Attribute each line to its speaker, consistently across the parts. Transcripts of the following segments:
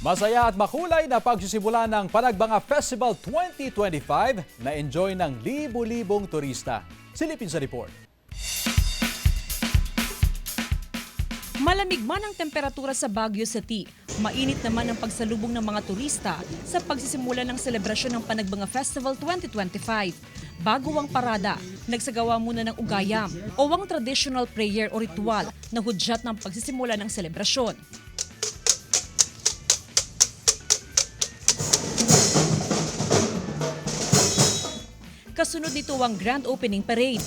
Speaker 1: Masaya at makulay na pagsisimula ng Panagbanga Festival 2025 na enjoy ng libu-libong turista. Silipin sa report.
Speaker 2: Malamig man ang temperatura sa Baguio City, mainit naman ang pagsalubong ng mga turista sa pagsisimula ng selebrasyon ng Panagbanga Festival 2025. Bago ang parada, nagsagawa muna ng ugayam o ang traditional prayer o ritual na hudyat ng pagsisimula ng selebrasyon. Kasunod nito ang Grand Opening Parade.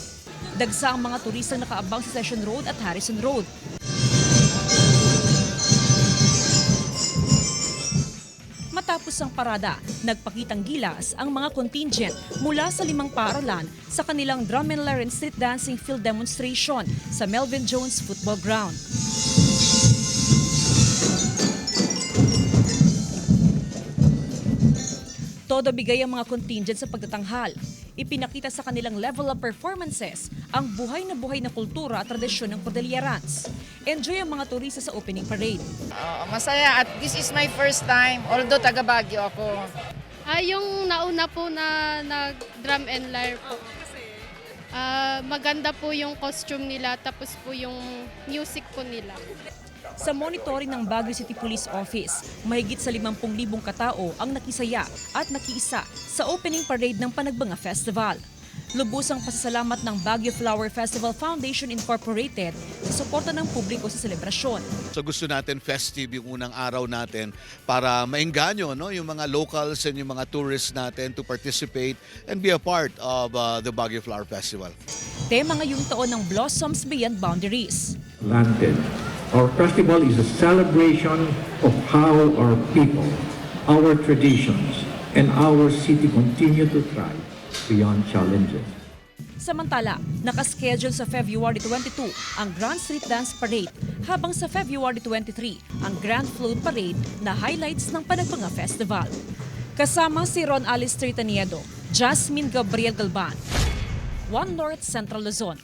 Speaker 2: Dagsa ang mga turistang nakaabang sa Session Road at Harrison Road. Matapos ang parada, nagpakitang gilas ang mga contingent mula sa 5 paaralan sa kanilang drum and lyre and street dancing field demonstration sa Melvin Jones Football Ground. Todo bigay ang mga contingent sa pagtatanghal. Ipinakita sa kanilang level of performances ang buhay na kultura at tradisyon ng Cordillerans. Enjoy ang mga turista sa opening parade.
Speaker 3: Masaya at this is my first time, although taga Baguio ako.
Speaker 4: Yung nauna po na nag-drum and lyre po. Maganda po yung costume nila tapos po yung music po nila.
Speaker 2: Sa monitoring ng Baguio City Police Office, mahigit sa 50,000 katao ang nakisaya at nakiisa sa opening parade ng Panagbanga Festival. Lubos ang pasasalamat ng Baguio Flower Festival Foundation Incorporated sa suporta ng publiko sa selebrasyon.
Speaker 5: So gusto natin festive yung unang araw natin para maengganyo yung mga locals and yung mga tourists natin to participate and be a part of the Baguio Flower Festival.
Speaker 2: Tema ngayong taon ng Blossoms Beyond Boundaries.
Speaker 6: Planted. Our festival is a celebration of how our people, our traditions, and our city continue to thrive beyond challenges.
Speaker 2: Samantala, nakaschedule sa February 22 ang Grand Street Dance Parade, habang sa February 23 ang Grand Float Parade na highlights ng Panagbanga Festival. Kasama si Ron Alistair Taniedo, Jasmine Gabriel Galban, One North Central Luzon.